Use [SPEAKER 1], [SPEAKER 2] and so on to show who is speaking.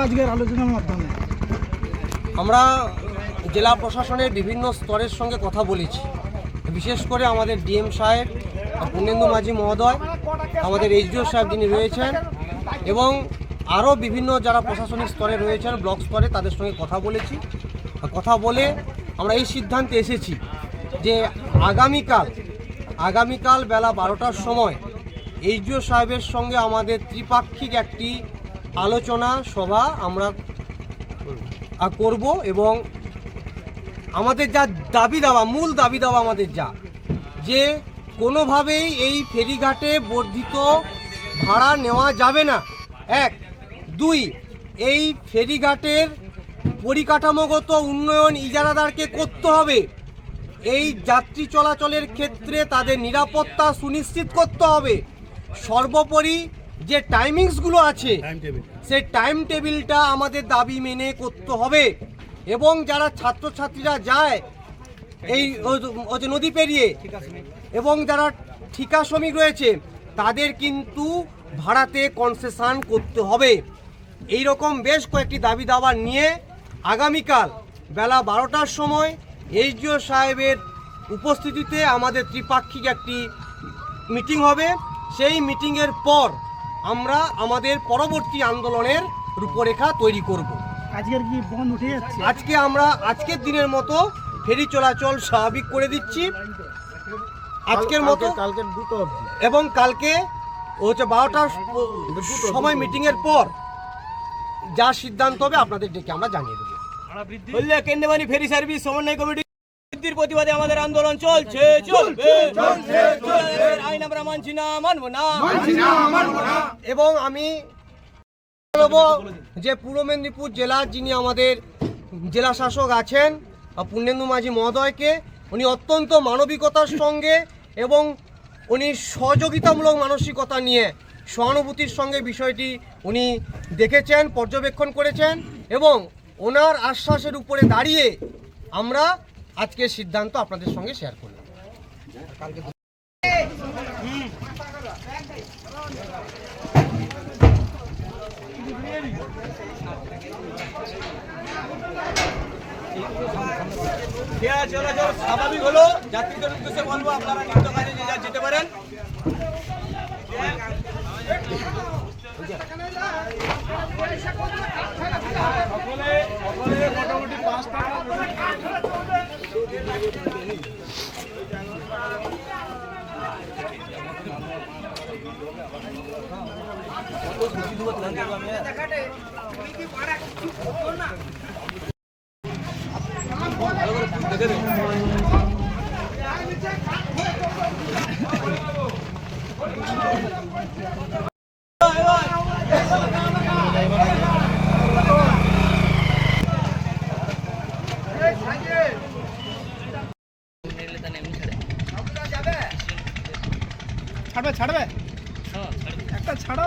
[SPEAKER 1] আজকের আলোচনার মাধ্যমে
[SPEAKER 2] আমরা জেলা প্রশাসনের বিভিন্ন স্তরের সঙ্গে কথা বলেছি, বিশেষ করে আমাদের ডিএম সাহেব, পূর্ণেন্দু মাঝি মহোদয়, আমাদের এইচডিও সাহেব যিনি রয়েছেন এবং আরও বিভিন্ন যারা প্রশাসনিক স্তরে রয়েছেন ব্লক স্তরে তাদের সঙ্গে কথা বলেছি। কথা বলে আমরা এই সিদ্ধান্তে এসেছি যে আগামীকাল বেলা 12টার সময় এইচডিও সাহেবের সঙ্গে আমাদের ত্রিপাক্ষিক একটি আলোচনা সভা আমরা করব এবং আমাদের যা মূল দাবি দাওয়া আমাদের যে কোনোভাবেই এই ফেরিঘাটে বর্ধিত ভাড়া নেওয়া যাবে না। 1, 2, এই ফেরিঘাটের পরিকাঠামোগত উন্নয়ন ইজারাদারকে করতে হবে। এই যাত্রী চলাচলের ক্ষেত্রে তাদের নিরাপত্তা সুনিশ্চিত করতে হবে। সর্বোপরি যে টাইমিংসগুলো আছে সেই টাইম টেবিলটা আমাদের দাবি মেনে করতে হবে এবং যারা ছাত্রছাত্রীরা যায় এই নদী পেরিয়ে এবং যারা ঠিকা শ্রমিক রয়েছে তাদের কিন্তু ভাড়াতে কনসেশন করতে হবে। এই রকম বেশ কয়েকটি দাবি দাবা নিয়ে আগামীকাল বেলা 12টার সময় এইচডিও সাহেবের উপস্থিতিতে আমাদের ত্রিপাক্ষিক একটি মিটিং হবে। সেই মিটিংয়ের পর আমরা আমাদের পরবর্তী আন্দোলনের রূপরেখা তৈরি করব।
[SPEAKER 1] আজকের কি বন্ধ উঠে যাচ্ছে?
[SPEAKER 2] আজকের দিনের মতো ফেরি চলাচল স্বাভাবিক করে দিচ্ছি আজকের মতো,
[SPEAKER 1] কালকে 2টো অবধি
[SPEAKER 2] এবং কালকে 12টার সময় মিটিংয়ের পর যা সিদ্ধান্ত হবে আপনাদের ডেকে আমরা জানিয়ে দেবো। কেন্দ্রবাণী ফেরি সার্ভিস সমন্বয় কমিটি প্রতিবাদে আমাদের আন্দোলন চলছে, আইন আমরা মানছি না, মানব না। এবং আমি বলবো যে পূর্ব মেদিনীপুর জেলার যিনি আমাদের জেলা শাসক আছেন পূর্ণেন্দু মাঝি মহোদয়কে, উনি অত্যন্ত মানবিকতার সঙ্গে এবং উনি সহযোগিতামূলক মানসিকতা নিয়ে সহানুভূতির সঙ্গে বিষয়টি উনি দেখেছেন, পর্যবেক্ষণ করেছেন এবং ওনার আশ্বাসের উপরে দাঁড়িয়ে আমরা আজকের সিদ্ধান্ত আপনাদের সঙ্গে শেয়ার করলাম। স্বাভাবিক হলো, যাত্রীদের উদ্দেশ্যে বলবো আপনারা নিত্য কাজে যে যা যেতে পারেন। মোটামুটি 5 টাকা ছাড়বে একটা ছাড়া।